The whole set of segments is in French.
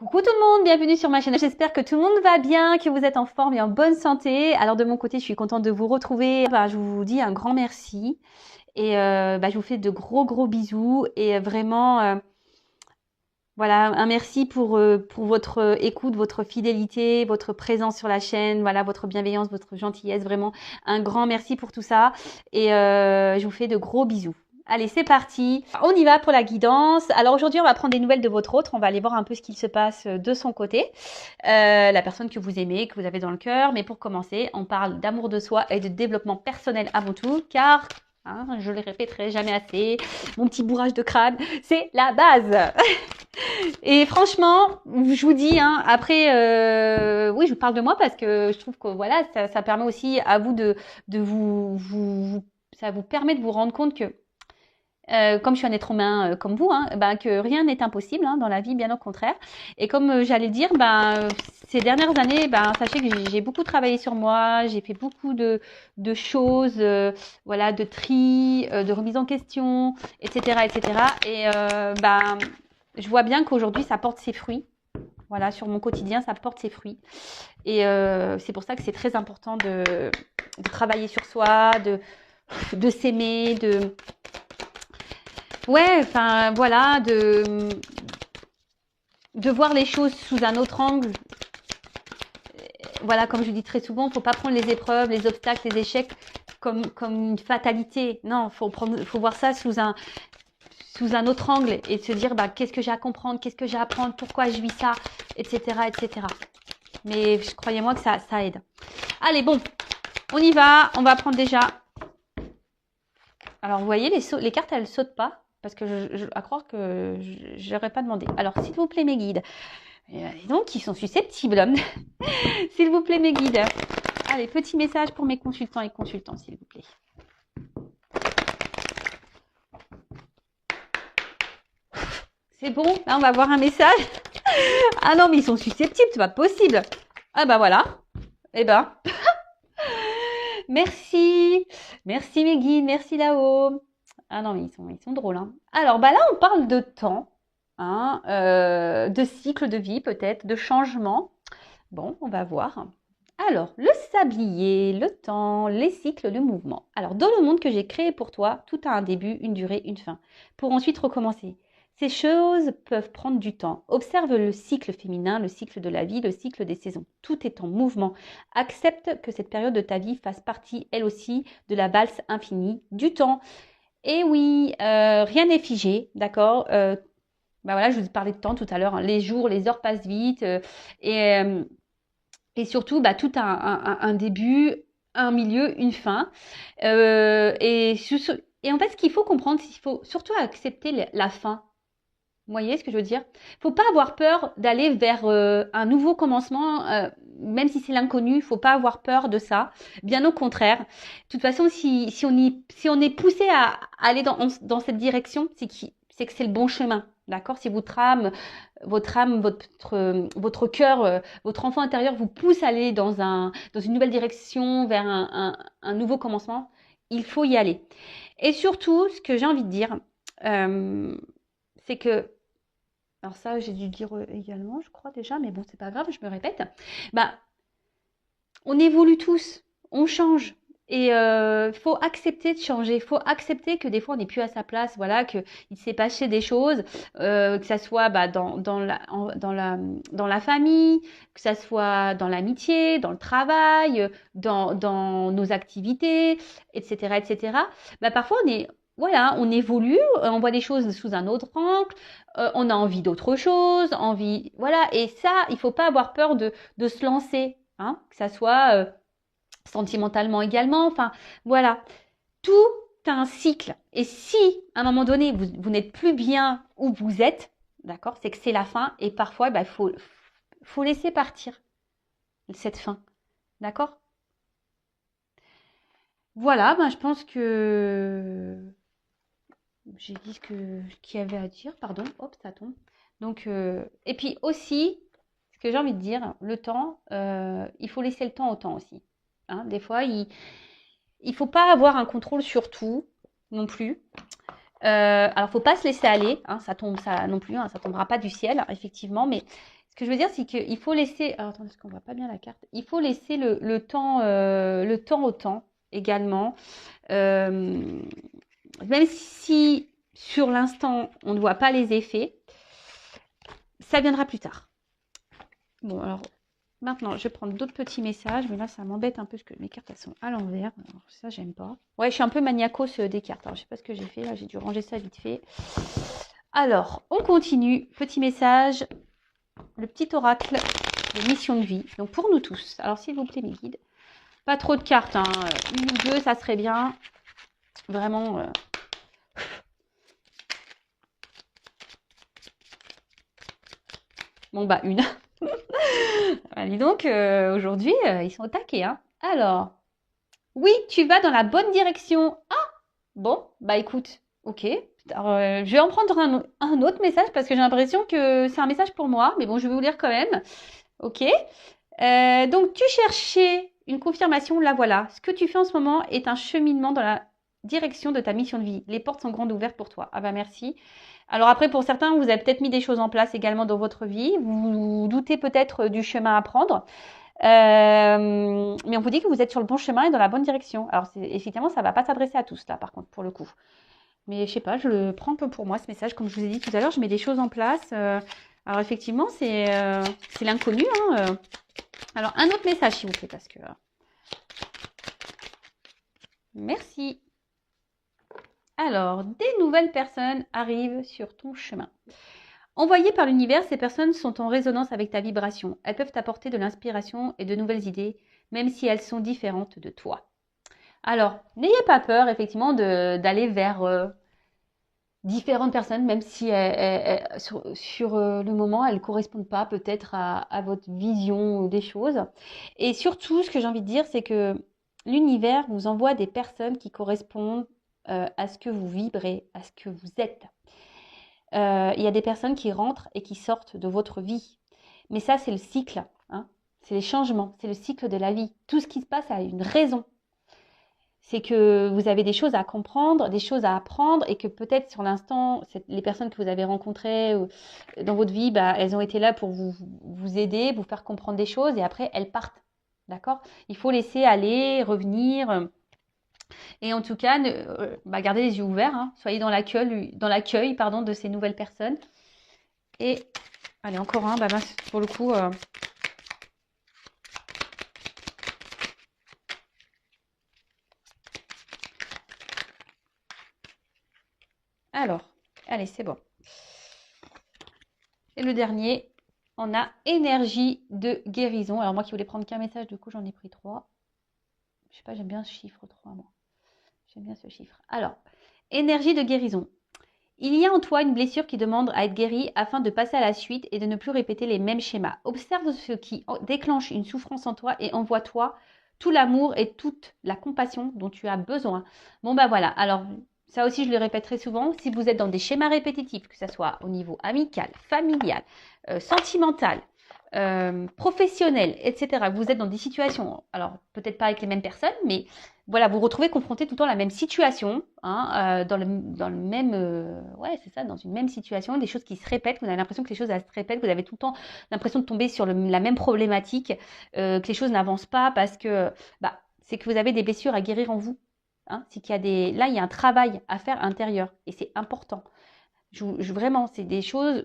Coucou tout le monde, bienvenue sur ma chaîne. J'espère que tout le monde va bien, que vous êtes en forme et en bonne santé. Alors de mon côté, je suis contente de vous retrouver. Je vous dis un grand merci et je vous fais de gros bisous et vraiment voilà, un merci pour votre écoute, votre fidélité, votre présence sur la chaîne, voilà, votre bienveillance, votre gentillesse. Vraiment un grand merci pour tout ça et je vous fais de gros bisous. Allez, c'est parti. On y va pour la guidance. Alors aujourd'hui, on va prendre des nouvelles de votre autre. On va aller voir un peu ce qu'il se passe de son côté. La personne que vous aimez, que vous avez dans le cœur. Mais pour commencer, on parle d'amour de soi et de développement personnel avant tout. Car, je le répéterai jamais assez, mon petit bourrage de crâne, c'est la base. Et franchement, je vous dis, après, oui, je vous parle de moi parce que je trouve que voilà, ça permet aussi à vous de ça vous permet de vous rendre compte que comme je suis un être humain comme vous, que rien n'est impossible dans la vie, bien au contraire. Et comme j'allais dire, ces dernières années, sachez que j'ai beaucoup travaillé sur moi, j'ai fait beaucoup de choses, voilà, de tri, de remise en question, etc., etc. Et je vois bien qu'aujourd'hui, ça porte ses fruits. Voilà, sur mon quotidien, ça porte ses fruits. Et c'est pour ça que c'est très important de travailler sur soi, de s'aimer, ouais, enfin voilà, de voir les choses sous un autre angle. Voilà, comme je dis très souvent, il ne faut pas prendre les épreuves, les obstacles, les échecs comme une fatalité. Non, faut voir ça sous un autre angle et se dire qu'est-ce que j'ai à comprendre, qu'est-ce que j'ai à apprendre, pourquoi je vis ça, etc., etc. Mais croyez-moi que ça aide. Allez, bon, on y va. On va prendre déjà. Alors, vous voyez, les cartes, elles ne sautent pas. Parce que à croire que je n'aurais pas demandé. Alors, s'il vous plaît, mes guides. Et donc, ils sont susceptibles. S'il vous plaît, mes guides. Allez, petit message pour mes consultants et consultants, s'il vous plaît. C'est bon, là, on va voir un message. Ah non, mais ils sont susceptibles, c'est pas possible. Ah voilà. Eh ben. Merci. Merci, mes guides. Merci là-haut. Ah non, mais ils sont drôles. Alors, là, on parle de temps, de cycle de vie peut-être, de changement. Bon, on va voir. Alors, le sablier, le temps, les cycles de mouvement. Alors, dans le monde que j'ai créé pour toi, tout a un début, une durée, une fin, pour ensuite recommencer. Ces choses peuvent prendre du temps. Observe le cycle féminin, le cycle de la vie, le cycle des saisons. Tout est en mouvement. Accepte que cette période de ta vie fasse partie, elle aussi, de la valse infinie du temps. Et oui, rien n'est figé, d'accord. Voilà, je vous parlais de temps tout à l'heure. Les jours, les heures passent vite. Et surtout, tout a un début, un milieu, une fin. Et en fait, ce qu'il faut comprendre, c'est qu'il faut surtout accepter la fin. Vous voyez ce que je veux dire? Il ne faut pas avoir peur d'aller vers un nouveau commencement, même si c'est l'inconnu, il ne faut pas avoir peur de ça. Bien au contraire. De toute façon, si on est poussé à aller dans cette direction, c'est que c'est le bon chemin. D'accord? Si votre âme, votre cœur, votre enfant intérieur vous pousse à aller dans une nouvelle direction, vers un nouveau commencement, il faut y aller. Et surtout, ce que j'ai envie de dire, c'est que alors ça, j'ai dû dire également, je crois déjà, mais bon, c'est pas grave, je me répète. On évolue tous, on change. Et faut accepter de changer, il faut accepter que des fois on n'est plus à sa place, voilà, qu'il s'est passé des choses, que ça soit dans la famille, que ça soit dans l'amitié, dans le travail, dans nos activités, etc., etc. Parfois on évolue, on voit des choses sous un autre angle, on a envie d'autre chose, voilà. Et ça, il faut pas avoir peur de se lancer, que ça soit sentimentalement également. Enfin, voilà. Tout a un cycle. Et si, à un moment donné, vous n'êtes plus bien où vous êtes, d'accord, c'est que c'est la fin. Et parfois, il faut laisser partir cette fin. D'accord? Voilà, je pense que j'ai dit ce qu'il y avait à dire. Pardon, hop, ça tombe. Donc, et puis aussi, ce que j'ai envie de dire, le temps, il faut laisser le temps au temps aussi. Des fois, il ne faut pas avoir un contrôle sur tout non plus. Alors, faut pas se laisser aller, hein, ça tombe, ça non plus, hein, ça tombera pas du ciel, effectivement. Mais ce que je veux dire, c'est qu'il faut laisser. Alors, attendez, parce qu'on voit pas bien la carte. Il faut laisser le temps au temps également. Euh, Même si sur l'instant on ne voit pas les effets, ça viendra plus tard. Bon, alors maintenant, je vais prendre d'autres petits messages, mais là, ça m'embête un peu parce que mes cartes, elles sont à l'envers. Alors, ça, j'aime pas. Ouais, je suis un peu maniacos des cartes. Alors, je sais pas ce que j'ai fait. Là, j'ai dû ranger ça vite fait. Alors, on continue. Petit message. Le petit oracle de mission de vie. Donc, pour nous tous. Alors, s'il vous plaît, mes guides. Pas trop de cartes, hein. Une ou deux, ça serait bien. Vraiment. Bon, bah, une. Dis donc, aujourd'hui, ils sont au taquet, hein. Alors, oui, tu vas dans la bonne direction. Ah, bon, bah écoute, ok. Alors, je vais en prendre un autre message parce que j'ai l'impression que c'est un message pour moi, mais bon, je vais vous lire quand même. Ok. Donc, tu cherchais une confirmation, la voilà. Ce que tu fais en ce moment est un cheminement dans la direction de ta mission de vie. Les portes sont grandes ouvertes pour toi. Ah bah merci. Alors après, pour certains, vous avez peut-être mis des choses en place également dans votre vie. Vous doutez peut-être du chemin à prendre. Mais on vous dit que vous êtes sur le bon chemin et dans la bonne direction. Alors, effectivement, ça ne va pas s'adresser à tous, là, par contre, pour le coup. Mais je sais pas, je le prends un peu pour moi, ce message. Comme je vous ai dit tout à l'heure, je mets des choses en place. Alors, effectivement, c'est l'inconnu. Hein. Alors, un autre message, s'il vous plaît, parce que... Merci. Alors, des nouvelles personnes arrivent sur ton chemin. Envoyées par l'univers, ces personnes sont en résonance avec ta vibration. Elles peuvent t'apporter de l'inspiration et de nouvelles idées, même si elles sont différentes de toi. Alors, n'ayez pas peur, effectivement, d'aller vers différentes personnes, même si sur le moment, elles ne correspondent pas peut-être à votre vision des choses. Et surtout, ce que j'ai envie de dire, c'est que l'univers vous envoie des personnes qui correspondent à ce que vous vibrez, à ce que vous êtes. Il y a des personnes qui rentrent et qui sortent de votre vie. Mais ça, c'est le cycle. Hein. C'est les changements, c'est le cycle de la vie. Tout ce qui se passe a une raison. C'est que vous avez des choses à comprendre, des choses à apprendre et que peut-être sur l'instant, les personnes que vous avez rencontrées dans votre vie, bah, elles ont été là pour vous aider, vous faire comprendre des choses et après, elles partent. D'accord? Il faut laisser aller, revenir. Et en tout cas, gardez les yeux ouverts. Hein, soyez dans l'accueil de ces nouvelles personnes. Et allez, encore un. Pour le coup... Alors, allez, c'est bon. Et le dernier, on a énergie de guérison. Alors moi qui voulais prendre qu'un message, du coup j'en ai pris 3. Je sais pas, j'aime bien ce chiffre 3, moi. J'aime bien ce chiffre. Alors, énergie de guérison. Il y a en toi une blessure qui demande à être guérie afin de passer à la suite et de ne plus répéter les mêmes schémas. Observe ce qui déclenche une souffrance en toi et envoie-toi tout l'amour et toute la compassion dont tu as besoin. Bon bah voilà, alors ça aussi je le répète très souvent, si vous êtes dans des schémas répétitifs, que ce soit au niveau amical, familial, sentimental, professionnel, etc., vous êtes dans des situations, alors peut-être pas avec les mêmes personnes, mais voilà, vous vous retrouvez confronté tout le temps à la même situation, hein, dans le même, ouais, c'est ça, dans une même situation, des choses qui se répètent, vous avez l'impression que les choses elles se répètent, vous avez tout le temps l'impression de tomber sur la même problématique, que les choses n'avancent pas parce que, c'est que vous avez des blessures à guérir en vous. Hein, c'est qu'il y a là, il y a un travail à faire intérieur et c'est important. Vraiment, c'est des choses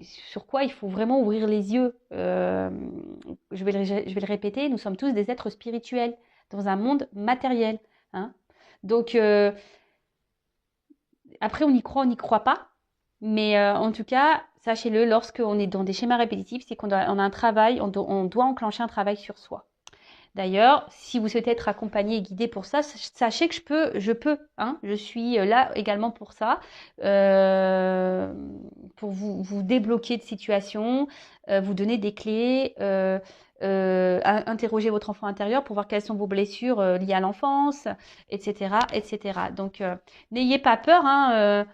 sur quoi il faut vraiment ouvrir les yeux. Je vais le répéter, nous sommes tous des êtres spirituels dans un monde matériel. Hein. Donc, après, on y croit pas. Mais en tout cas, sachez-le, lorsqu'on est dans des schémas répétitifs, c'est qu'on a un travail, on doit enclencher un travail sur soi. D'ailleurs, si vous souhaitez être accompagné et guidé pour ça, sachez que je peux. Hein, je suis là également pour ça, pour vous débloquer de situations, vous donner des clés, interroger votre enfant intérieur pour voir quelles sont vos blessures liées à l'enfance, etc., etc. Donc, n'ayez pas peur. Hein,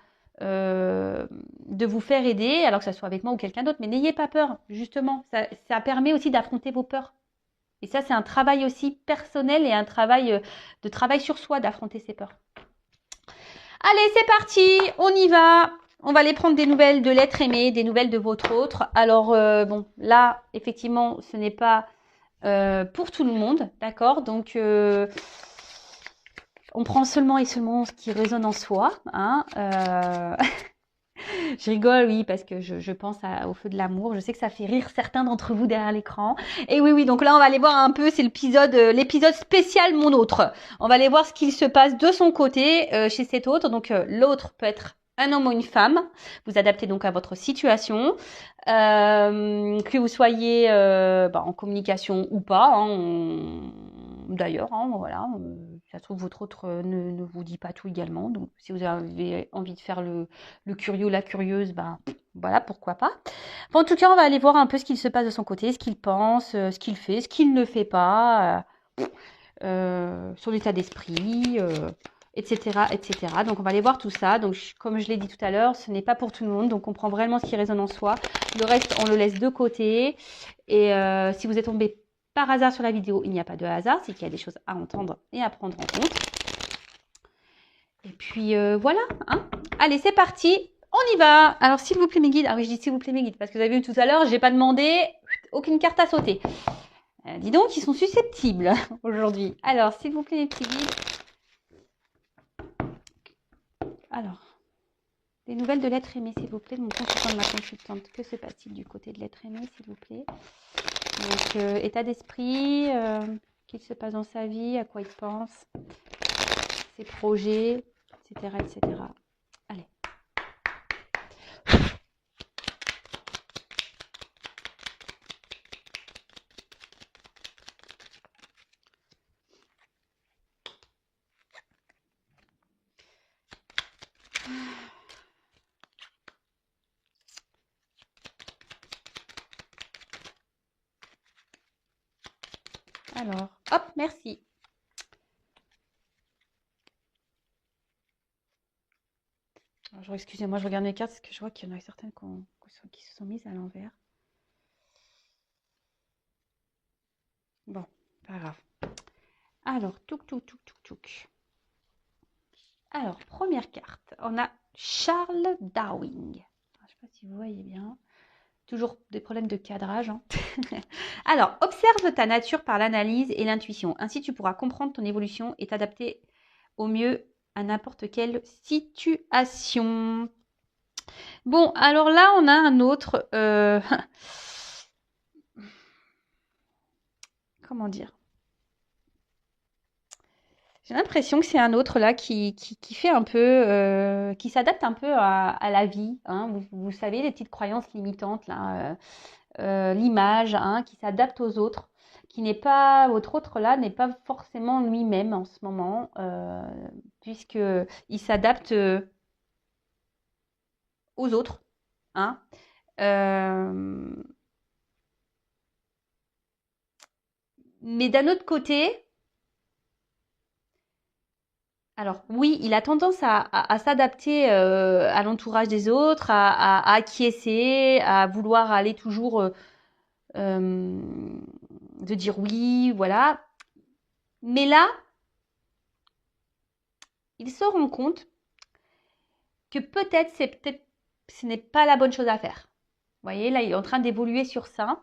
de vous faire aider, alors que ça soit avec moi ou quelqu'un d'autre, mais n'ayez pas peur, justement. Ça permet aussi d'affronter vos peurs. Et ça, c'est un travail aussi personnel et un travail de travail sur soi d'affronter ses peurs. Allez, c'est parti, on y va. On va aller prendre des nouvelles de l'être aimé, des nouvelles de votre autre. Alors, bon, là, effectivement, ce n'est pas pour tout le monde, d'accord? Donc, on prend seulement et seulement ce qui résonne en soi. Hein, je rigole, oui, parce que je pense au feu de l'amour. Je sais que ça fait rire certains d'entre vous derrière l'écran. Et oui, donc là, on va aller voir un peu, c'est l'épisode spécial Mon autre. On va aller voir ce qu'il se passe de son côté chez cet autre. Donc, l'autre peut être un homme ou une femme. Vous adaptez donc à votre situation. Que vous soyez en communication ou pas. Hein, d'ailleurs, hein, voilà. Ça se trouve, votre autre ne vous dit pas tout également. Donc, si vous avez envie de faire le curieux, la curieuse, voilà, pourquoi pas. En tout cas, on va aller voir un peu ce qu'il se passe de son côté, ce qu'il pense, ce qu'il fait, ce qu'il ne fait pas, son état d'esprit, etc., etc. Donc, on va aller voir tout ça. Donc, comme je l'ai dit tout à l'heure, ce n'est pas pour tout le monde. Donc, on prend vraiment ce qui résonne en soi. Le reste, on le laisse de côté. Et si vous êtes tombé par hasard sur la vidéo, il n'y a pas de hasard. C'est qu'il y a des choses à entendre et à prendre en compte. Et puis, voilà. Hein. Allez, c'est parti. On y va. Alors, s'il vous plaît, mes guides. Ah oui, je dis s'il vous plaît, mes guides. Parce que vous avez vu tout à l'heure, j'ai pas demandé aucune carte à sauter. Dis donc, ils sont susceptibles aujourd'hui. Alors, s'il vous plaît, les petits guides. Alors, des nouvelles de l'être aimé, s'il vous plaît, de mon consultant, de ma consultante. Que se passe-t-il du côté de l'être aimé, s'il vous plaît? Donc, état d'esprit, qu'il se passe dans sa vie, à quoi il pense, ses projets, etc., etc. Allez. Alors, hop, merci. Alors, excusez-moi, je regarde mes cartes parce que je vois qu'il y en a certaines qui se sont mises à l'envers. Bon, pas grave. Alors, touk. Alors, première carte, on a Charles Darwin. Je ne sais pas si vous voyez bien. Toujours des problèmes de cadrage. Hein. Alors, observe ta nature par l'analyse et l'intuition. Ainsi, tu pourras comprendre ton évolution et t'adapter au mieux à n'importe quelle situation. Bon, alors là, on a un autre... Comment dire? J'ai l'impression que c'est un autre là qui fait un peu, qui s'adapte un peu à la vie. Hein. Vous savez, les petites croyances limitantes là, l'image, hein, qui s'adapte aux autres, qui n'est pas, votre autre là n'est pas forcément lui-même en ce moment, puisque il s'adapte aux autres. Hein. Mais d'un autre côté, alors oui, il a tendance à s'adapter à l'entourage des autres, à acquiescer, à vouloir aller toujours de dire oui, voilà. Mais là, il se rend compte que peut-être ce n'est pas la bonne chose à faire. Vous voyez, là, il est en train d'évoluer sur ça.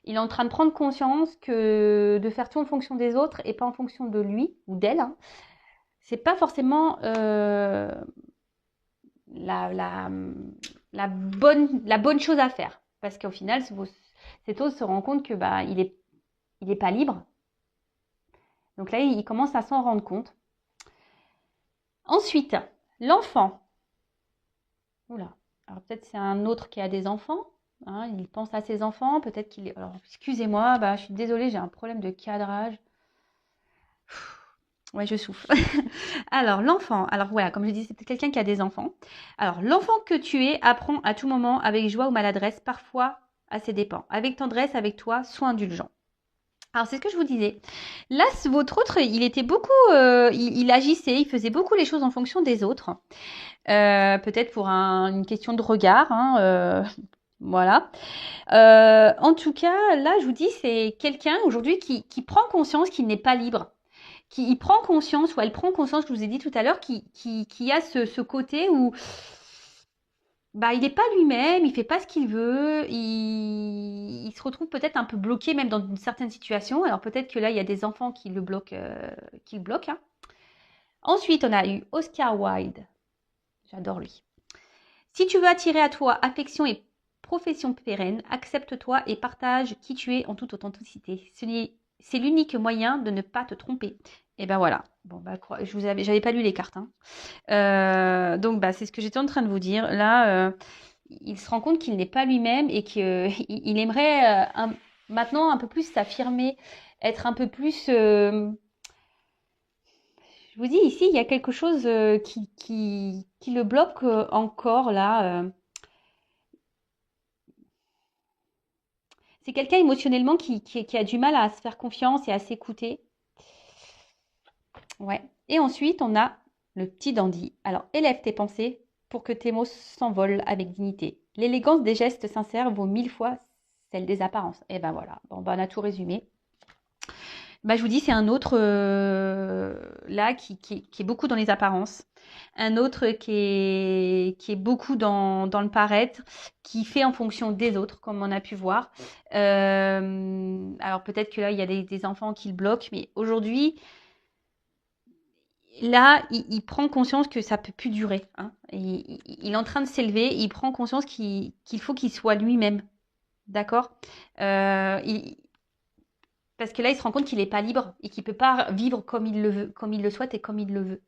Il est en train de prendre conscience que de faire tout en fonction des autres et pas en fonction de lui ou d'elle, hein, c'est pas forcément la bonne chose à faire. Parce qu'au final, cet autre se rend compte que il est pas libre. Donc là, il commence à s'en rendre compte. Ensuite, l'enfant. Oula. Alors peut-être c'est un autre qui a des enfants. Hein, il pense à ses enfants. Peut-être qu'il est... Alors, excusez-moi, je suis désolée, j'ai un problème de cadrage. Ouais, je souffle. Alors, l'enfant. Alors, voilà, comme je dis, c'est peut-être quelqu'un qui a des enfants. Alors, l'enfant que tu es apprend à tout moment avec joie ou maladresse, parfois à ses dépens. Avec tendresse, avec toi, sois indulgent. Alors, c'est ce que je vous disais. Là, votre autre, il était beaucoup... il agissait, il faisait beaucoup les choses en fonction des autres. Peut-être pour une question de regard, hein, voilà. En tout cas, là, je vous dis, c'est quelqu'un aujourd'hui qui prend conscience qu'il n'est pas libre, il prend conscience, ou elle prend conscience, je vous ai dit tout à l'heure, qui a ce côté où bah, il n'est pas lui-même, il fait pas ce qu'il veut, il se retrouve peut-être un peu bloqué même dans une certaine situation. Alors peut-être que là, il y a des enfants qui le bloquent, hein. Ensuite, on a eu Oscar Wilde. J'adore lui. Si tu veux attirer à toi affection et profession pérenne, accepte-toi et partage qui tu es en toute authenticité. C'est l'unique moyen de ne pas te tromper. Et ben voilà. Bon, bah, j'avais pas lu les cartes, hein. Donc, bah, c'est ce que j'étais en train de vous dire. Là, il se rend compte qu'il n'est pas lui-même et qu'il aimerait maintenant un peu plus s'affirmer, être un peu plus. Je vous dis, ici, il y a quelque chose qui le bloque encore là. C'est quelqu'un émotionnellement qui a du mal à se faire confiance et à s'écouter. Ouais. Et ensuite, on a le petit dandy. Alors, élève tes pensées pour que tes mots s'envolent avec dignité. L'élégance des gestes sincères vaut 1000 fois celle des apparences. Et ben voilà. Bon, ben, on a tout résumé. Bah, je vous dis, c'est un autre là qui est beaucoup dans les apparences. Un autre qui est beaucoup dans le paraître, qui fait en fonction des autres, comme on a pu voir. Alors peut-être que là, il y a des enfants qui le bloquent, mais aujourd'hui, là, il prend conscience que ça peut plus durer, hein. Il est en train de s'élever, il prend conscience qu'il faut qu'il soit lui-même. D'accord. Parce que là, il se rend compte qu'il n'est pas libre et qu'il ne peut pas vivre comme il le veut, comme il le souhaite et comme il le veut.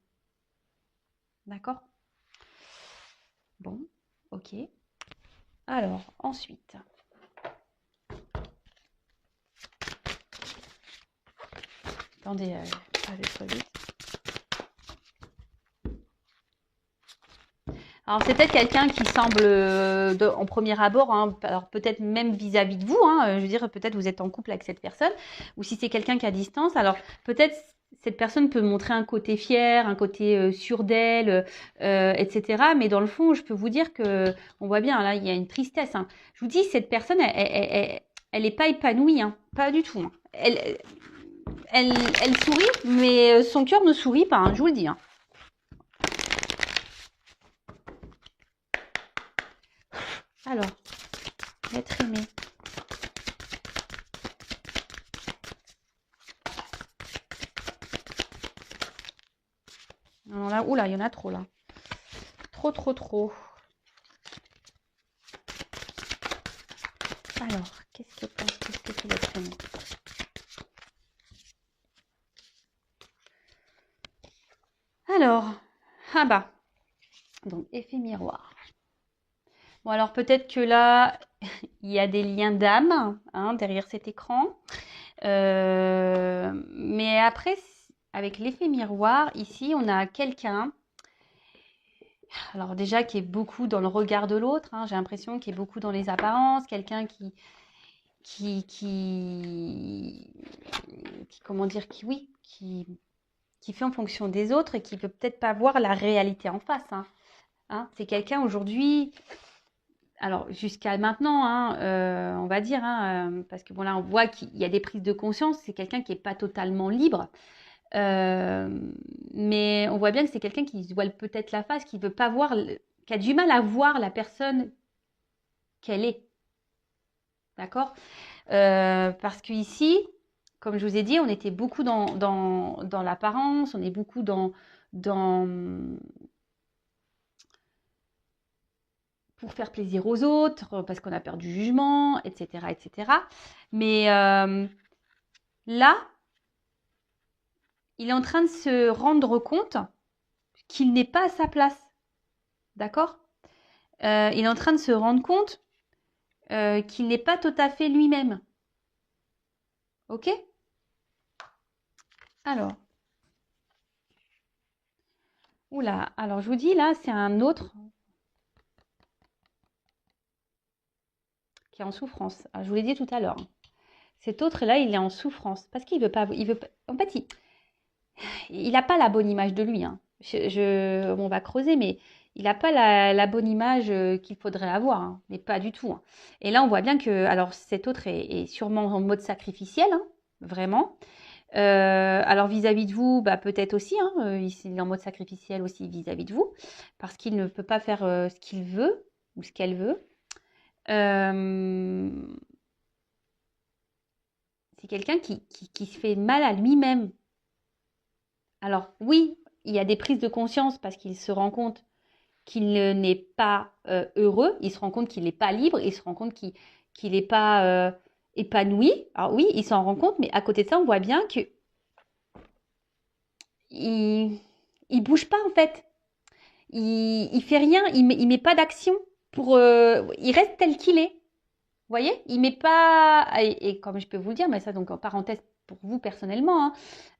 D'accord. Bon, ok. Alors, ensuite. Attendez, je vais trop vite. Alors, c'est peut-être quelqu'un qui semble, en premier abord, hein, alors peut-être même vis-à-vis de vous, hein, je veux dire, peut-être vous êtes en couple avec cette personne, ou si c'est quelqu'un qui est à distance, alors peut-être cette personne peut montrer un côté fier, un côté sûr d'elle, etc. Mais dans le fond, je peux vous dire que, on voit bien, là, il y a une tristesse, hein. Je vous dis, cette personne, elle n'est pas épanouie, hein, pas du tout, hein. Elle sourit, mais son cœur ne sourit pas, hein, je vous le dis, hein. Alors, être aimé. Alors là, oula, il y en a trop là. Trop, trop, trop. Alors, qu'est-ce que c'est l'être aimé? Alors, ah bah, donc effet miroir. Bon, alors peut-être que là, il y a des liens d'âme, hein, derrière cet écran. Mais après, avec l'effet miroir, ici, on a quelqu'un, alors déjà qui est beaucoup dans le regard de l'autre, hein, j'ai l'impression qu'il est beaucoup dans les apparences, quelqu'un comment dire, qui fait en fonction des autres et qui peut peut-être pas voir la réalité en face, hein. Hein, c'est quelqu'un aujourd'hui, alors jusqu'à maintenant, hein, on va dire, hein, parce que bon là on voit qu'il y a des prises de conscience, c'est quelqu'un qui n'est pas totalement libre, mais on voit bien que c'est quelqu'un qui se voile peut-être la face, qui veut pas voir, qui a du mal à voir la personne qu'elle est, d'accord. Parce qu'ici, comme je vous ai dit, on était beaucoup dans l'apparence, on est beaucoup dans pour faire plaisir aux autres, parce qu'on a peur du jugement, etc., etc. Mais là, il est en train de se rendre compte qu'il n'est pas à sa place. D'accord. Il est en train de se rendre compte qu'il n'est pas tout à fait lui-même. Ok. Alors. Oula, alors je vous dis là, c'est un autre qui est en souffrance. Alors, je vous l'ai dit tout à l'heure, hein. Cet autre-là, il est en souffrance parce qu'il veut pas. En fait, il n'a pas la bonne image de lui, hein. On va creuser, mais il n'a pas la bonne image qu'il faudrait avoir, hein, mais pas du tout, hein. Et là, on voit bien que, alors, cet autre est sûrement en mode sacrificiel, hein, vraiment. Alors vis-à-vis de vous, bah, peut-être aussi, hein, il est en mode sacrificiel aussi vis-à-vis de vous, parce qu'il ne peut pas faire ce qu'il veut ou ce qu'elle veut. Euh, c'est quelqu'un qui se fait mal à lui-même. Alors oui, il y a des prises de conscience parce qu'il se rend compte qu'il n'est pas heureux, il se rend compte qu'il n'est pas libre, il se rend compte qu'il n'est pas épanoui. Alors oui, il s'en rend compte, mais à côté de ça, on voit bien que il bouge pas en fait. Il fait rien, il met pas d'action pour. Il reste tel qu'il est. Vous voyez, il met pas. Et comme je peux vous le dire, mais ça donc en parenthèse pour vous personnellement,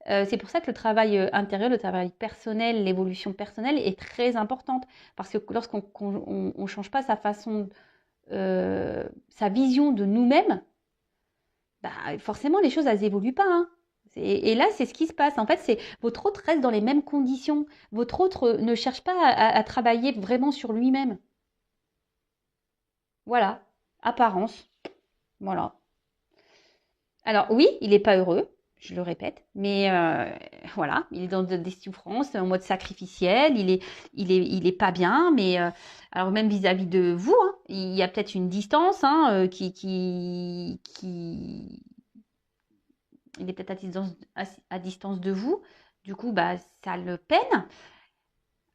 hein, c'est pour ça que le travail intérieur, le travail personnel, l'évolution personnelle est très importante. Parce que lorsqu'on on change pas sa façon, sa vision de nous-mêmes, bah, forcément les choses elles évoluent pas. Hein. Et là, c'est ce qui se passe. En fait, c'est votre autre reste dans les mêmes conditions. Votre autre ne cherche pas à travailler vraiment sur lui-même. Voilà, apparence. Voilà. Alors oui, il n'est pas heureux, je le répète, mais voilà, il est dans des souffrances en mode sacrificiel, il est pas bien, mais alors même vis-à-vis de vous, hein, il y a peut-être une distance il est peut-être à distance de vous, du coup, bah, ça le peine.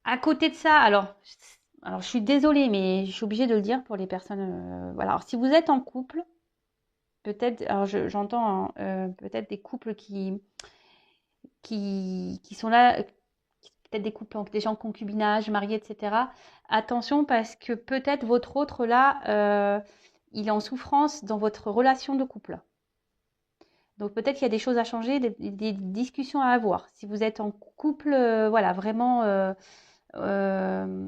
À côté de ça, alors je suis désolée, mais je suis obligée de le dire pour les personnes, voilà, alors si vous êtes en couple, peut-être, alors j'entends hein, peut-être des couples qui sont là, peut-être des couples déjà en concubinage, mariés, etc. Attention parce que peut-être votre autre là, il est en souffrance dans votre relation de couple. Donc peut-être qu'il y a des choses à changer, des discussions à avoir. Si vous êtes en couple, voilà, vraiment, euh,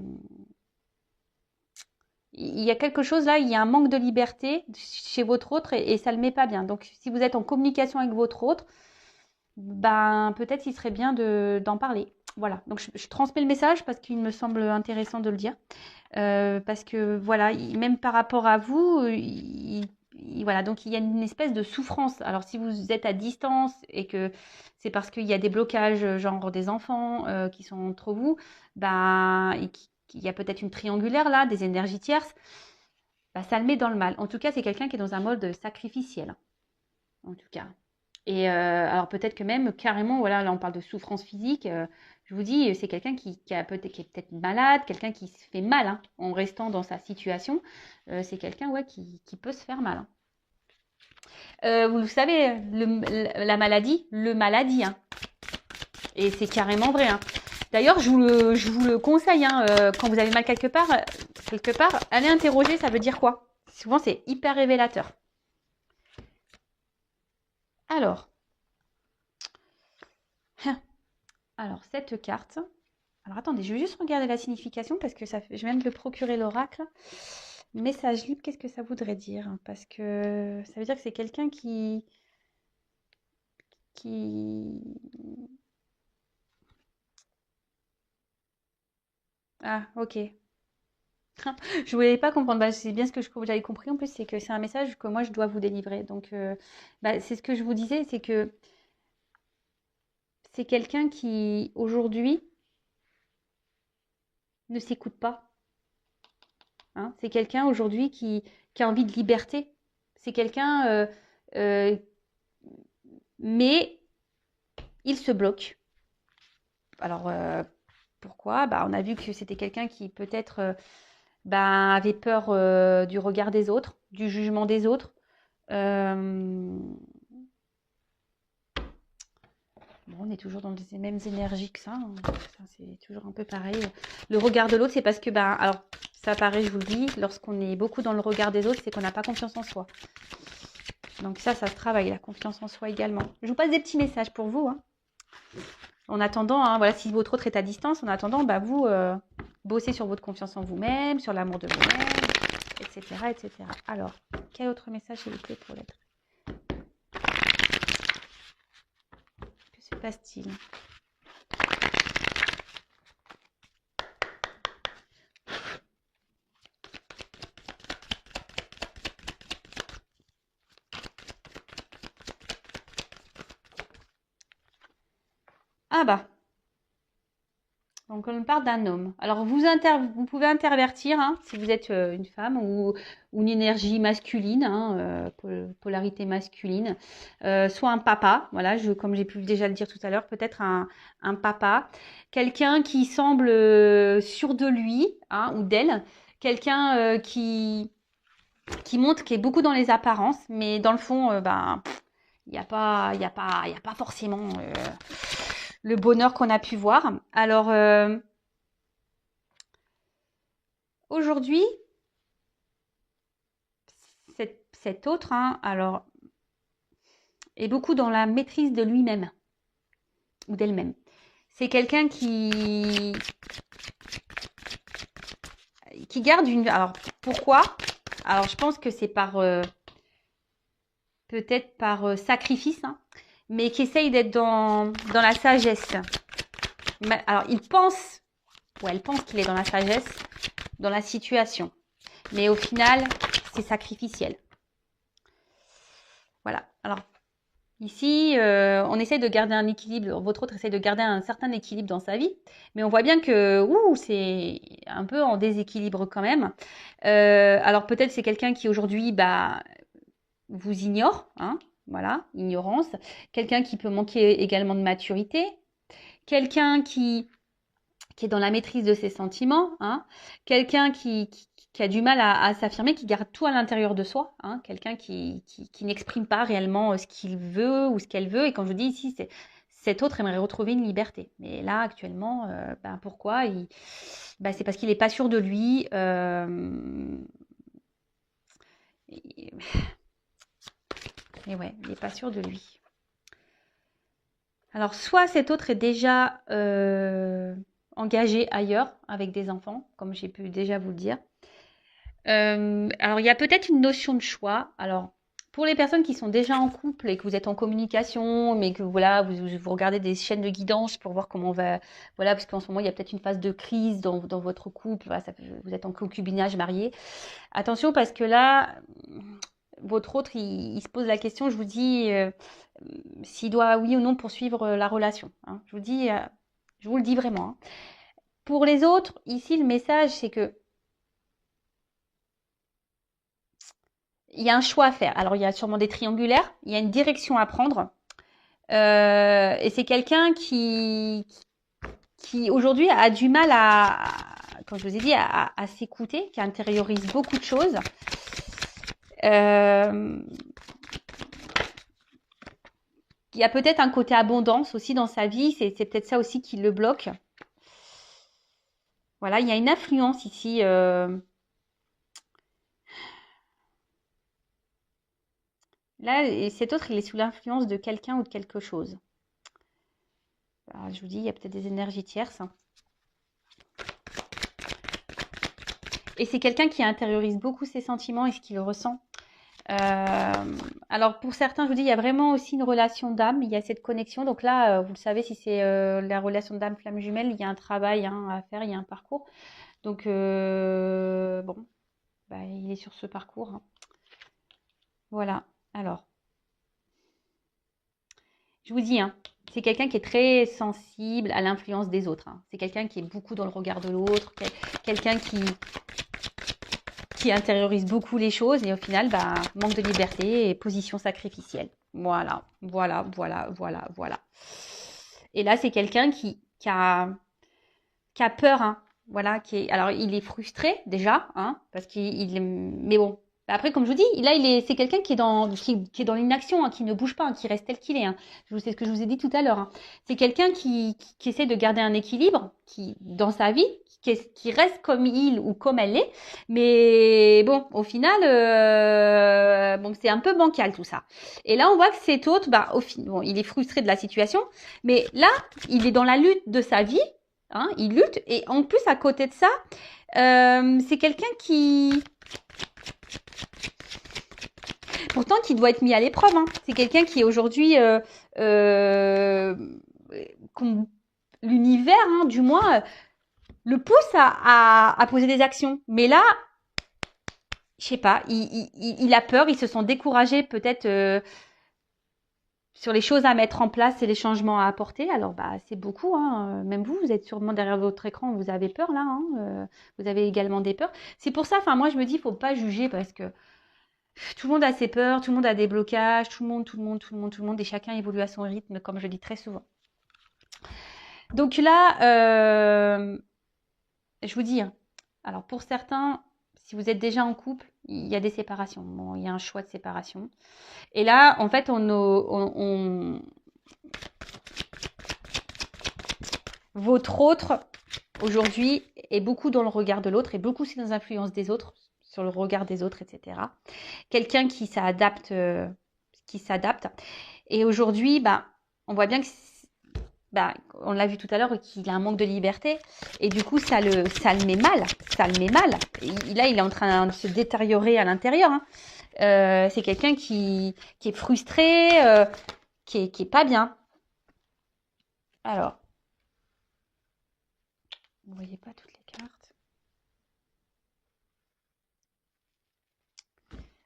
il y a quelque chose là, il y a un manque de liberté chez votre autre et ça ne le met pas bien. Donc si vous êtes en communication avec votre autre, ben peut-être il serait bien d'en parler. Voilà, donc je transmets le message parce qu'il me semble intéressant de le dire. Parce que voilà, même par rapport à vous, voilà, donc il y a une espèce de souffrance. Alors si vous êtes à distance et que c'est parce qu'il y a des blocages, genre des enfants qui sont entre vous, ben, et qu'il y a peut-être une triangulaire là, des énergies tierces, ben, ça le met dans le mal. En tout cas, c'est quelqu'un qui est dans un mode sacrificiel, en tout cas. Et alors peut-être que même carrément, voilà, là on parle de souffrance physique. Je vous dis, c'est quelqu'un qui est peut-être malade, quelqu'un qui se fait mal hein, en restant dans sa situation. C'est quelqu'un ouais, qui peut se faire mal. Hein. Vous le savez, la maladie, le maladie. Hein. Et c'est carrément vrai. Hein. D'ailleurs, je vous le conseille, hein, quand vous avez mal quelque part, allez interroger, ça veut dire quoi? Souvent, c'est hyper révélateur. Alors, cette carte. Alors, attendez, je vais juste regarder la signification parce que je viens de le procurer l'oracle. Message libre, qu'est-ce que ça voudrait dire? Parce que ça veut dire que c'est quelqu'un qui... Ah, ok. Je voulais pas comprendre. Bah, c'est bien ce que j'avais compris en plus, c'est que c'est un message que moi je dois vous délivrer. Donc, bah, c'est ce que je vous disais, c'est que c'est quelqu'un qui aujourd'hui ne s'écoute pas. Hein. C'est quelqu'un aujourd'hui qui a envie de liberté. C'est quelqu'un, euh, mais il se bloque. Alors, pourquoi? Bah, on a vu que c'était quelqu'un qui peut-être bah, avait peur du regard des autres, du jugement des autres. Euh, Bon, on est toujours dans les mêmes énergies que ça. Hein. C'est toujours un peu pareil. Le regard de l'autre, c'est parce que, bah, alors, ça paraît, je vous le dis, lorsqu'on est beaucoup dans le regard des autres, c'est qu'on n'a pas confiance en soi. Donc ça se travaille, la confiance en soi également. Je vous passe des petits messages pour vous. Hein. En attendant, hein, voilà, si votre autre est à distance, en attendant, bah, vous bossez sur votre confiance en vous-même, sur l'amour de vous-même, etc., etc. Alors, quel autre message s'il vous plaît pour l'être? Que se passe-t-il? Ah bah. Donc on parle d'un homme. Alors vous pouvez intervertir hein, si vous êtes une femme ou une énergie masculine, hein, polarité masculine, soit un papa, voilà, comme j'ai pu déjà le dire tout à l'heure, peut-être un papa, quelqu'un qui semble sûr de lui hein, ou d'elle, quelqu'un qui montre qui est beaucoup dans les apparences, mais dans le fond, ben il n'y a pas, il y a pas forcément le bonheur qu'on a pu voir. Alors aujourd'hui, cet autre, hein, alors, est beaucoup dans la maîtrise de lui-même ou d'elle-même. C'est quelqu'un qui garde une. Alors pourquoi? Alors je pense que c'est par peut-être par sacrifice, hein, mais qui essaye d'être dans la sagesse. Alors il pense, ou elle pense qu'il est dans la sagesse, dans la situation, mais au final c'est sacrificiel. Voilà. Alors ici, on essaie de garder un équilibre. Votre autre essaie de garder un certain équilibre dans sa vie, mais on voit bien que c'est un peu en déséquilibre quand même. Alors peut-être c'est quelqu'un qui aujourd'hui vous ignore, hein, voilà, ignorance. Quelqu'un qui peut manquer également de maturité. Quelqu'un qui est dans la maîtrise de ses sentiments, hein. Quelqu'un qui a du mal à s'affirmer, qui garde tout à l'intérieur de soi, hein. Quelqu'un qui n'exprime pas réellement ce qu'il veut ou ce qu'elle veut. Et quand je dis ici, cet autre aimerait retrouver une liberté. Mais là, actuellement, pourquoi c'est parce qu'il n'est pas sûr de lui. Et ouais, il n'est pas sûr de lui. Alors, soit cet autre est déjà engagé ailleurs avec des enfants, comme j'ai pu déjà vous le dire. Alors, il y a peut-être une notion de choix. Alors, pour les personnes qui sont déjà en couple et que vous êtes en communication, mais que voilà, vous regardez des chaînes de guidance pour voir comment on va, voilà, parce qu'en ce moment il y a peut-être une phase de crise dans votre couple. Voilà, vous êtes en concubinage marié. Attention parce que là, votre autre, il se pose la question. Je vous dis s'il doit oui ou non poursuivre la relation. Hein. Je vous le dis vraiment. Hein. Pour les autres, ici le message c'est que il y a un choix à faire. Alors, il y a sûrement des triangulaires, il y a une direction à prendre. Et c'est quelqu'un qui aujourd'hui a du mal comme je vous ai dit, à s'écouter, qui intériorise beaucoup de choses. Il y a peut-être un côté abondance aussi dans sa vie, c'est peut-être ça aussi qui le bloque. Voilà, il y a une influence ici. Là, et cet autre, il est sous l'influence de quelqu'un ou de quelque chose. Alors, je vous dis, il y a peut-être des énergies tierces. Et c'est quelqu'un qui intériorise beaucoup ses sentiments et ce qu'il ressent. Alors pour certains, je vous dis, il y a vraiment aussi une relation d'âme, il y a cette connexion. Donc là, vous le savez, si c'est la relation d'âme flamme jumelle, il y a un travail hein, à faire, il y a un parcours. Donc bon, il est sur ce parcours. Hein. Voilà. Alors, je vous dis, hein, c'est quelqu'un qui est très sensible à l'influence des autres. Hein. C'est quelqu'un qui est beaucoup dans le regard de l'autre, quelqu'un qui intériorise beaucoup les choses et au final, manque de liberté et position sacrificielle. Voilà. Et là, c'est quelqu'un qui a peur, hein. Voilà, alors il est frustré déjà, hein, parce mais bon. Après, comme je vous dis, là, c'est quelqu'un qui est dans l'inaction, hein, qui ne bouge pas, hein, qui reste tel qu'il est. Hein. C'est ce que je vous ai dit tout à l'heure. Hein. C'est quelqu'un qui essaie de garder un équilibre, dans sa vie, qui reste comme il ou comme elle est. Mais bon, au final, c'est un peu bancal tout ça. Et là, on voit que cet autre, il est frustré de la situation, mais là, il est dans la lutte de sa vie. Hein, il lutte et en plus à côté de ça, c'est quelqu'un pourtant qui doit être mis à l'épreuve. Hein. C'est quelqu'un qui aujourd'hui, l'univers, hein, du moins, le pousse à poser des actions. Mais là, je sais pas, il a peur, il se sent découragé peut-être. sur les choses à mettre en place et les changements à apporter. Alors, bah, c'est beaucoup, hein. Même vous, vous êtes sûrement derrière votre écran, vous avez peur là, hein. Vous avez également des peurs. C'est pour ça, enfin, moi, je me dis, il faut pas juger parce que tout le monde a ses peurs, tout le monde a des blocages, tout le monde, et chacun évolue à son rythme, comme je le dis très souvent. Donc là, je vous dis, hein, alors pour certains, si vous êtes déjà en couple, il y a des séparations. Bon, il y a un choix de séparation. Et là, en fait, votre autre, aujourd'hui, est beaucoup dans le regard de l'autre et beaucoup aussi dans l'influence des autres, sur le regard des autres, etc. Quelqu'un qui s'adapte, Et aujourd'hui, bah, on voit bien que, bah, on l'a vu tout à l'heure, qu'il a un manque de liberté. Et du coup, ça le met mal. Ça le met mal. Là, il est en train de se détériorer à l'intérieur, hein. C'est quelqu'un qui est frustré, qui est pas bien. Alors, vous voyez pas toutes les cartes.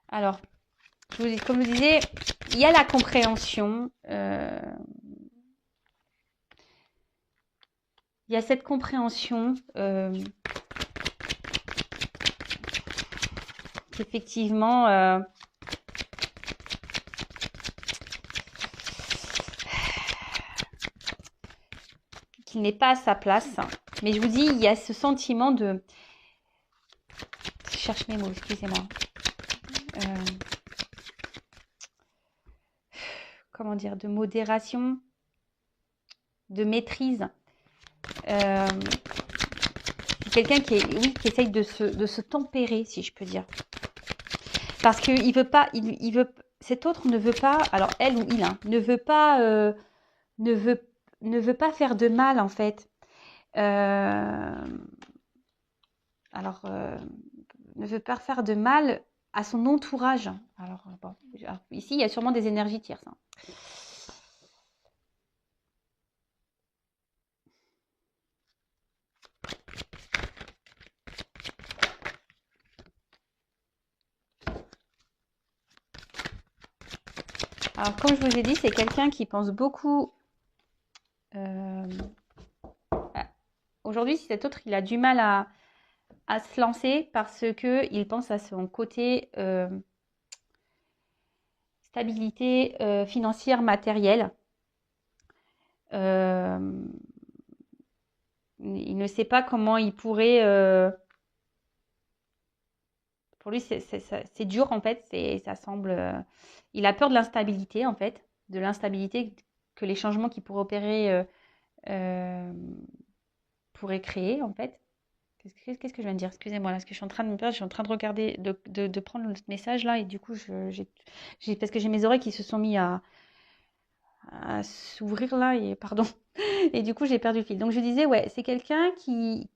Alors, comme je vous disais, il y a la compréhension. Il y a cette compréhension qu'effectivement, qu'il n'est pas à sa place. Mais je vous dis, il y a ce sentiment de... Je cherche mes mots, excusez-moi. Comment dire, de modération, de maîtrise. C'est quelqu'un qui essaye de se tempérer, si je peux dire. Parce qu'il veut pas, cet autre ne veut pas, alors elle ou il, hein, ne veut pas faire de mal, en fait. Ne veut pas faire de mal à son entourage. Alors, bon, ici, il y a sûrement des énergies tierces, hein. Alors, comme je vous ai dit, c'est quelqu'un qui pense beaucoup... Aujourd'hui, si cet autre, il a du mal à se lancer parce qu'il pense à son côté stabilité financière, matérielle. Il ne sait pas comment il pourrait... pour lui, c'est dur, en fait. Ça semble... il a peur de l'instabilité, en fait. De l'instabilité que les changements qu'il pourrait opérer pourraient créer, en fait. Qu'est-ce que je viens de dire? Excusez-moi, là, parce que je suis en train de me perdre, je suis en train de regarder, de prendre le message là, et du coup, parce que j'ai mes oreilles qui se sont mis à s'ouvrir là, et pardon, et du coup, j'ai perdu le fil. Donc, je disais, ouais, c'est quelqu'un qui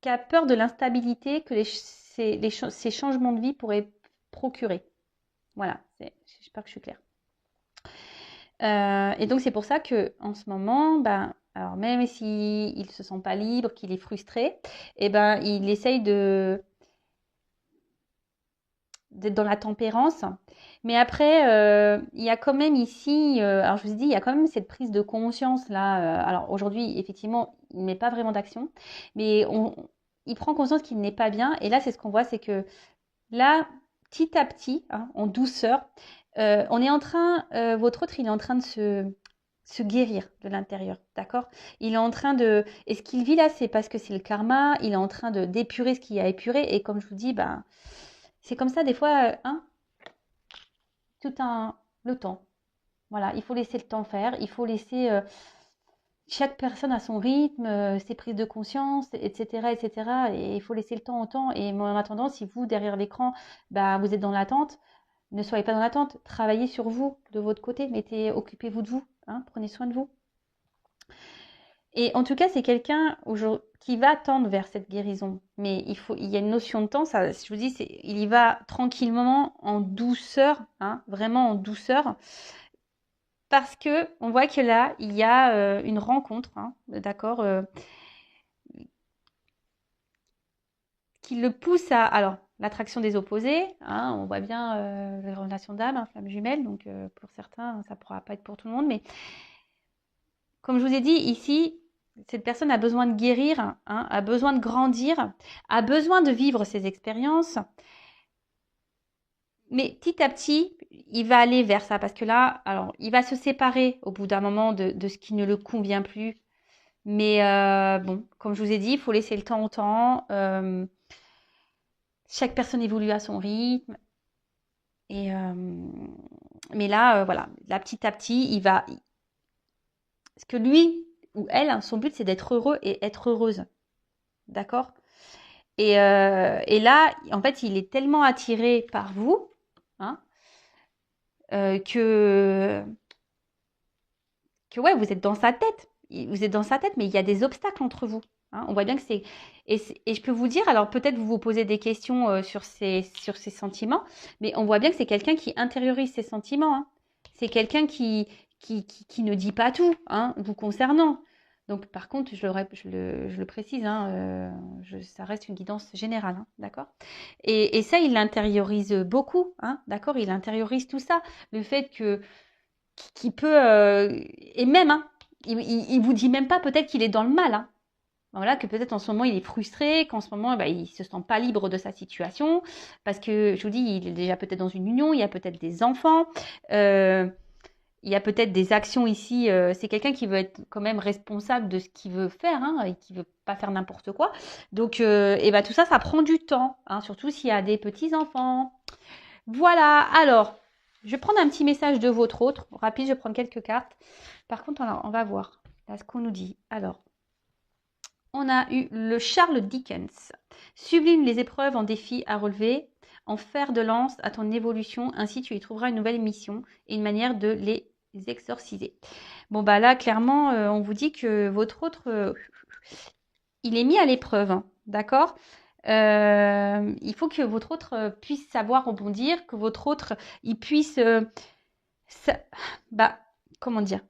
a peur de l'instabilité que ces changements de vie pourraient procurer. Voilà, j'espère que je suis claire. Et donc, c'est pour ça que en ce moment, ben, alors même s'il ne se sent pas libre, qu'il est frustré, eh ben, il essaye d'être dans la tempérance. Mais après, il y a quand même ici, alors je vous ai dit, il y a quand même cette prise de conscience là. Alors aujourd'hui, effectivement, il ne met pas vraiment d'action, mais il prend conscience qu'il n'est pas bien. Et là, c'est ce qu'on voit, c'est que là, petit à petit, hein, en douceur, on est en train, votre autre, il est en train de se guérir de l'intérieur, d'accord? Il est en train de... Et ce qu'il vit là, c'est parce que c'est le karma, il est en train d'épurer ce qu'il y a épuré. Et comme je vous dis, ben, c'est comme ça des fois, hein, le temps. Voilà, il faut laisser le temps faire, il faut laisser... chaque personne a son rythme, ses prises de conscience, etc., etc. Et il faut laisser le temps au temps. Et en attendant, si vous, derrière l'écran, bah, vous êtes dans l'attente, ne soyez pas dans l'attente. Travaillez sur vous, de votre côté. Occupez-vous de vous, hein, prenez soin de vous. Et en tout cas, c'est quelqu'un qui va tendre vers cette guérison. Mais il y a une notion de temps. Ça, je vous dis, il y va tranquillement, en douceur, hein, vraiment en douceur. Parce que on voit que là, il y a une rencontre, hein, d'accord, qui le pousse à... Alors, l'attraction des opposés, hein, on voit bien les relations d'âme, hein, flamme jumelle, donc pour certains, ça ne pourra pas être pour tout le monde, mais comme je vous ai dit ici, cette personne a besoin de guérir, hein, a besoin de grandir, a besoin de vivre ses expériences, mais petit à petit, il va aller vers ça, parce que là, alors, il va se séparer au bout d'un moment de ce qui ne le convient plus, mais bon, comme je vous ai dit, il faut laisser le temps au temps, chaque personne évolue à son rythme. Et mais là, voilà, là, petit à petit, il va. Parce que lui ou elle, hein, son but, c'est d'être heureux et être heureuse. D'accord? Et là, en fait, il est tellement attiré par vous, hein, que ouais, vous êtes dans sa tête. Vous êtes dans sa tête, mais il y a des obstacles entre vous. Hein. On voit bien que c'est. Et je peux vous dire, alors peut-être vous vous posez des questions sur ces sentiments, mais on voit bien que c'est quelqu'un qui intériorise ses sentiments. Hein. C'est quelqu'un qui ne dit pas tout, hein, vous concernant. Donc, par contre, je le précise, hein, ça reste une guidance générale, hein, d'accord? Et ça, il l'intériorise beaucoup, hein, d'accord? Il intériorise tout ça. Le fait que qui peut et même hein, il vous dit même pas peut-être qu'il est dans le mal hein. Voilà, que peut-être en ce moment il est frustré, qu'en ce moment bah, il se sent pas libre de sa situation parce que je vous dis il est déjà peut-être dans une union, il y a peut-être des enfants, il y a peut-être des actions ici. C'est quelqu'un qui veut être quand même responsable de ce qu'il veut faire hein, et qui veut pas faire n'importe quoi. Donc et ben tout ça, ça prend du temps, hein, surtout s'il y a des petits enfants. Voilà, alors, je vais prendre un petit message de votre autre. Rapide, je vais prendre quelques cartes. Par contre, on va voir là, ce qu'on nous dit. Alors, on a eu le Charles Dickens. Sublime les épreuves en défis à relever, en fer de lance à ton évolution. Ainsi, tu y trouveras une nouvelle mission et une manière de les exorciser. Bon, bah là, clairement, on vous dit que votre autre, il est mis à l'épreuve. Hein, d'accord? Il faut que votre autre puisse savoir rebondir, que votre autre il puisse, ça- bah, comment dire,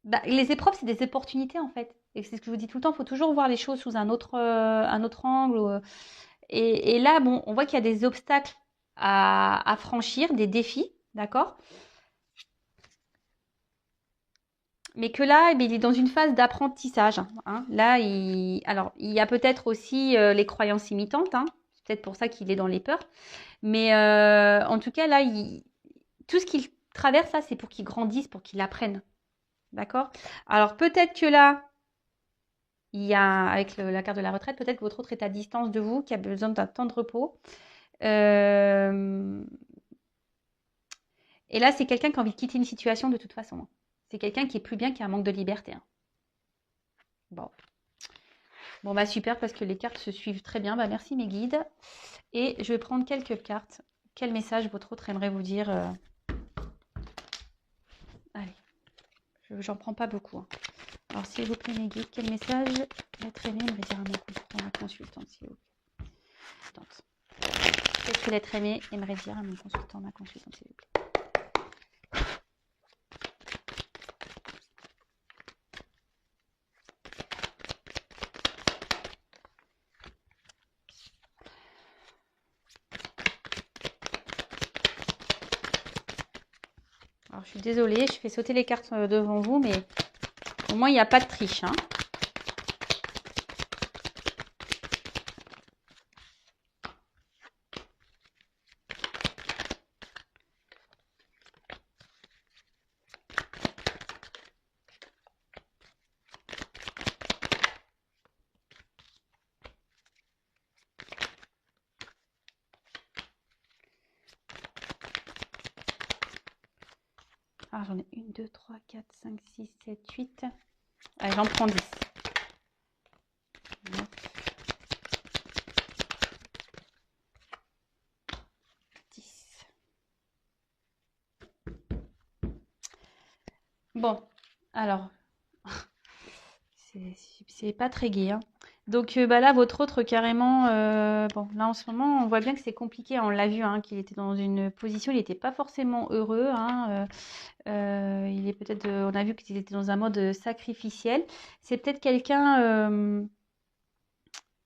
bah, les épreuves c'est des opportunités en fait. Et c'est ce que je vous dis tout le temps, il faut toujours voir les choses sous un autre angle. Et là, bon, on voit qu'il y a des obstacles à franchir, des défis, d'accord? Mais que là, eh bien, il est dans une phase d'apprentissage. Hein. Là, alors, il y a peut-être aussi les croyances imitantes. Hein. C'est peut-être pour ça qu'il est dans les peurs. Mais en tout cas, là, tout ce qu'il traverse, ça, c'est pour qu'il grandisse, pour qu'il apprenne. D'accord? Alors, peut-être que là, il y a, avec la carte de la retraite, peut-être que votre autre est à distance de vous, qui a besoin d'un temps de repos. Euh, Et là, c'est quelqu'un qui a envie de quitter une situation de toute façon. Hein. C'est quelqu'un qui est plus bien, qui a un manque de liberté. Hein. Bon. Bon, bah super, parce que les cartes se suivent très bien. Bah, merci mes guides. Et je vais prendre quelques cartes. Quel message votre autre aimerait vous dire Allez, j'en prends pas beaucoup. Hein. Alors, s'il vous plaît, mes guides, quel message l'être aimé aimerait dire à mon consultant, ma consultante, s'il vous plaît. Qu'est-ce que l'être aimé aimerait dire à mon consultant, ma consultante, s'il vous plaît. Alors, je suis désolée, je fais sauter les cartes devant vous, mais au moins, il n'y a pas de triche. Hein. Alors, j'en ai 1, 2, 3, 4, 5, 6, 7, 8. Allez, j'en prends 10. 9, 10. Bon, alors, c'est pas très gai. Hein. Donc bah là, votre autre carrément, bon, là en ce moment, on voit bien que c'est compliqué. On l'a vu, hein, qu'il était dans une position, il n'était pas forcément heureux. Hein, il est peut-être, on a vu qu'il était dans un mode sacrificiel. C'est peut-être quelqu'un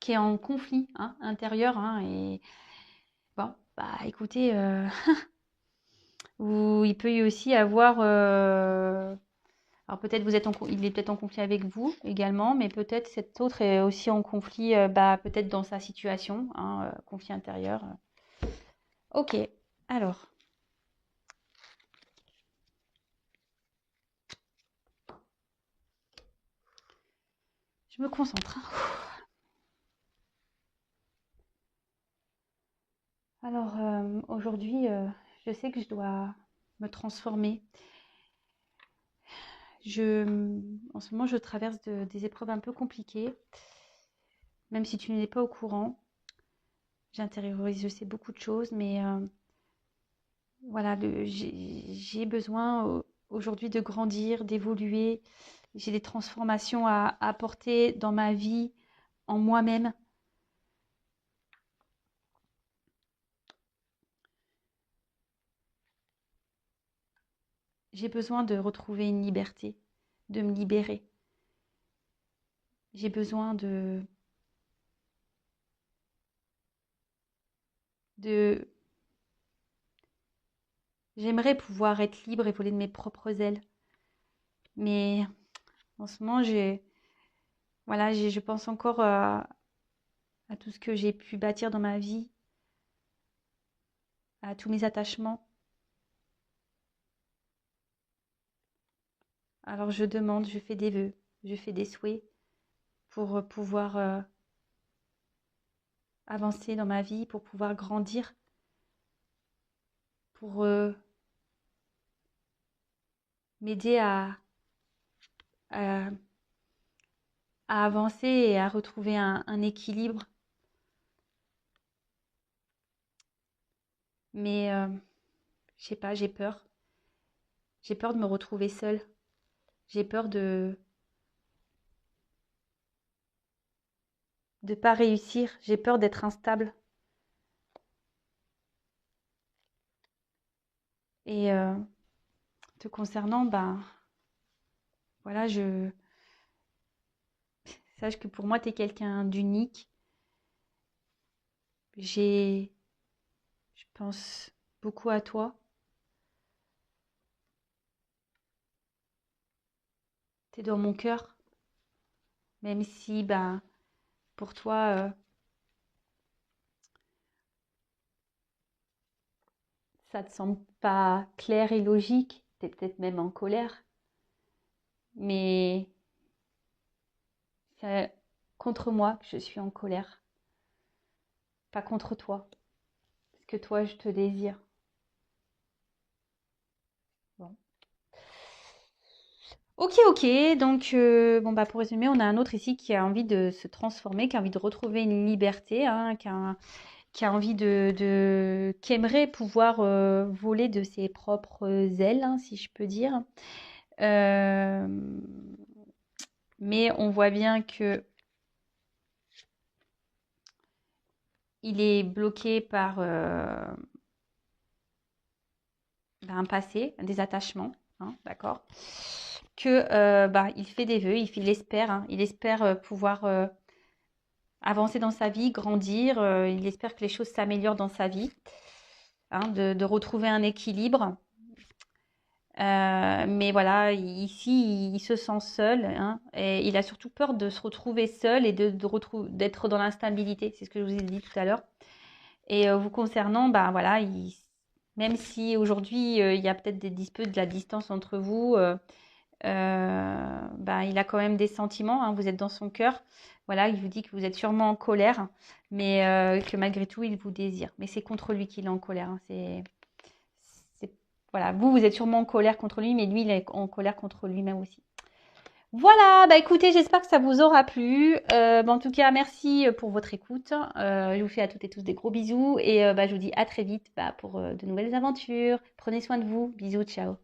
qui est en conflit hein, intérieur. Hein, et bon, bah écoutez, il peut y aussi avoir... alors peut-être il est peut-être en conflit avec vous également, mais peut-être cet autre est aussi en conflit, peut-être dans sa situation, hein, conflit intérieur. Ok, alors. Je me concentre. Alors aujourd'hui, je sais que je dois me transformer. En ce moment, je traverse des épreuves un peu compliquées, même si tu n'es pas au courant. J'intériorise, je sais beaucoup de choses, mais voilà, j'ai besoin aujourd'hui de grandir, d'évoluer. J'ai des transformations à apporter dans ma vie, en moi-même. J'ai besoin de retrouver une liberté, de me libérer. J'ai besoin de... J'aimerais pouvoir être libre et voler de mes propres ailes. Mais en ce moment, voilà, je pense encore à tout ce que j'ai pu bâtir dans ma vie, à tous mes attachements. Alors je demande, je fais des vœux, je fais des souhaits pour pouvoir avancer dans ma vie, pour pouvoir grandir, pour m'aider à, à avancer et à retrouver un équilibre. Mais je sais pas, j'ai peur. J'ai peur de me retrouver seule. J'ai peur de pas réussir. J'ai peur d'être instable. Et te concernant, voilà, sache que pour moi, tu es quelqu'un d'unique. Je pense beaucoup à toi. Tu es dans mon cœur. Même si, pour toi, ça te semble pas clair et logique. Tu es peut-être même en colère. Mais c'est contre moi que je suis en colère. Pas contre toi. Parce que toi, je te désire. Bon. Ok, ok. Donc, pour résumer, on a un autre ici qui a envie de se transformer, qui a envie de retrouver une liberté, hein, qui a envie qui aimerait pouvoir voler de ses propres ailes, hein, si je peux dire. Euh, mais on voit bien que il est bloqué par un passé, des attachements, hein, d'accord. Que il fait des vœux, il espère, hein, il espère pouvoir avancer dans sa vie, grandir. Il espère que les choses s'améliorent dans sa vie, hein, de retrouver un équilibre. Mais voilà, ici, il se sent seul, hein, et il a surtout peur de se retrouver seul et d'être dans l'instabilité. C'est ce que je vous ai dit tout à l'heure. Et vous concernant, voilà, même si aujourd'hui il y a peut-être des disputes, de la distance entre vous, il a quand même des sentiments, hein, vous êtes dans son cœur. Voilà, il vous dit que vous êtes sûrement en colère, mais que malgré tout, il vous désire. Mais c'est contre lui qu'il est en colère, hein. Voilà, vous êtes sûrement en colère contre lui, mais lui, il est en colère contre lui-même aussi. Voilà, écoutez, j'espère que ça vous aura plu. En tout cas, merci pour votre écoute. Je vous fais à toutes et tous des gros bisous et je vous dis à très vite pour de nouvelles aventures. Prenez soin de vous. Bisous, ciao.